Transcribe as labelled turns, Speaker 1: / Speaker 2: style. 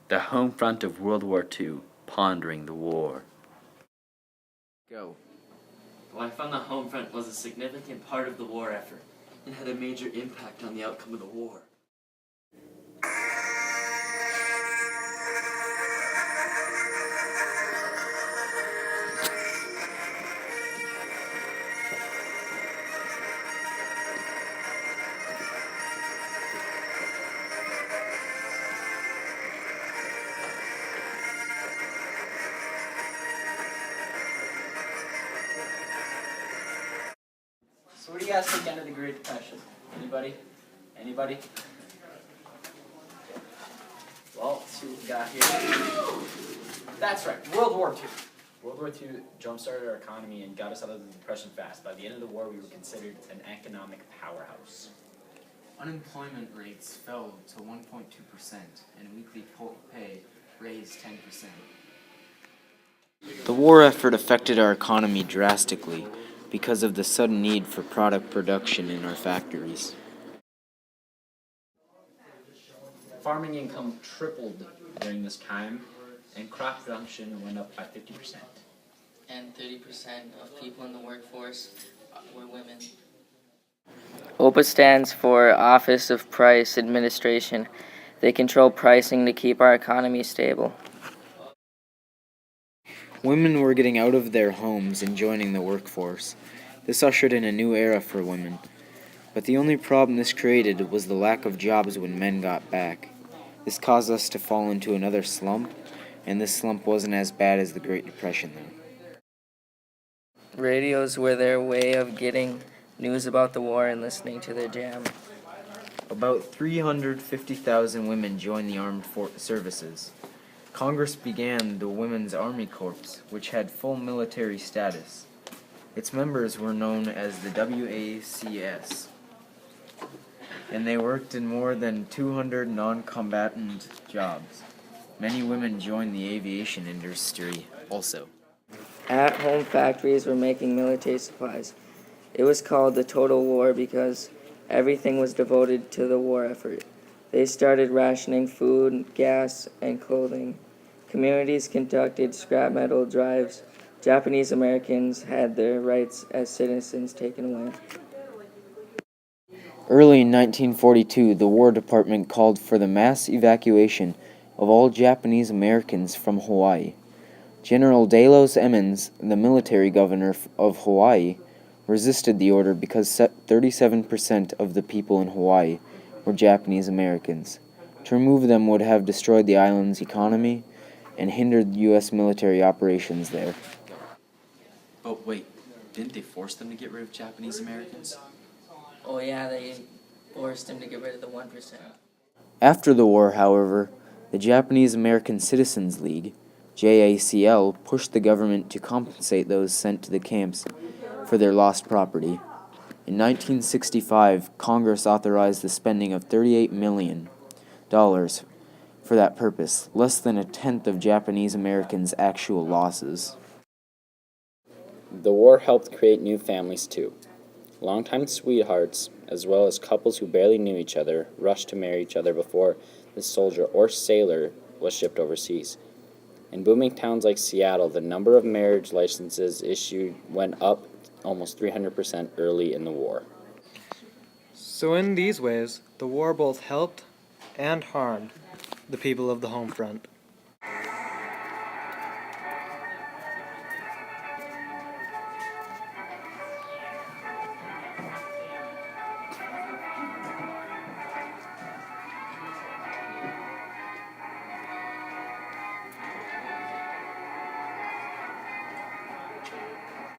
Speaker 1: The home front of World War II, pondering the war.
Speaker 2: Go.
Speaker 3: Well, I found the home front was a significant part of the war effort and had a major impact on the outcome of the war.
Speaker 2: So what do you guys think ended the Great Depression? Anybody? Anybody? Well, let's see what we got here. That's right, World War II. World War II jump-started our economy and got us out of the Depression fast. By the end of the war, we were considered an economic powerhouse.
Speaker 4: Unemployment rates fell to 1.2%, and weekly pay raised 10%.
Speaker 5: The war effort affected our economy drastically because of the sudden need for product production in our factories.
Speaker 2: Farming income tripled during this time, and crop production went up by 50%.
Speaker 6: And 30% of people in the workforce were women.
Speaker 7: OPA stands for Office of Price Administration. They control pricing to keep our economy stable.
Speaker 5: Women were getting out of their homes and joining the workforce. This ushered in a new era for women. But the only problem this created was the lack of jobs when men got back. This caused us to fall into another slump, and this slump wasn't as bad as the Great Depression, though.
Speaker 7: Radios were their way of getting news about the war and listening to their jam.
Speaker 5: About 350,000 women joined the armed services. Congress began the Women's Army Corps, which had full military status. Its members were known as the WACS, and they worked in more than 200 non-combatant jobs. Many women joined the aviation industry also.
Speaker 7: At-home factories were making military supplies. It was called the Total War because everything was devoted to the war effort. They started rationing food, gas, and clothing. Communities conducted scrap metal drives. Japanese Americans had their rights as citizens taken away.
Speaker 5: Early in 1942, the War Department called for the mass evacuation of all Japanese Americans from Hawaii. General Delos Emmons, the military governor of Hawaii, resisted the order because 37% of the people in Hawaii were Japanese Americans. To remove them would have destroyed the island's economy and hindered U.S. military operations there.
Speaker 4: But wait, didn't they force them to get rid of Japanese Americans?
Speaker 6: Oh yeah, they forced him to get rid of the 1%.
Speaker 5: After the war, however, the Japanese American Citizens League, JACL, pushed the government to compensate those sent to the camps for their lost property. In 1965, Congress authorized the spending of $38 million for that purpose, less than a tenth of Japanese Americans' actual losses.
Speaker 8: The war helped create new families too. Longtime sweethearts, as well as couples who barely knew each other, rushed to marry each other before the soldier or sailor was shipped overseas. In booming towns like Seattle, the number of marriage licenses issued went up almost 300% early in the war.
Speaker 9: So in these ways, the war both helped and harmed the people of the home front.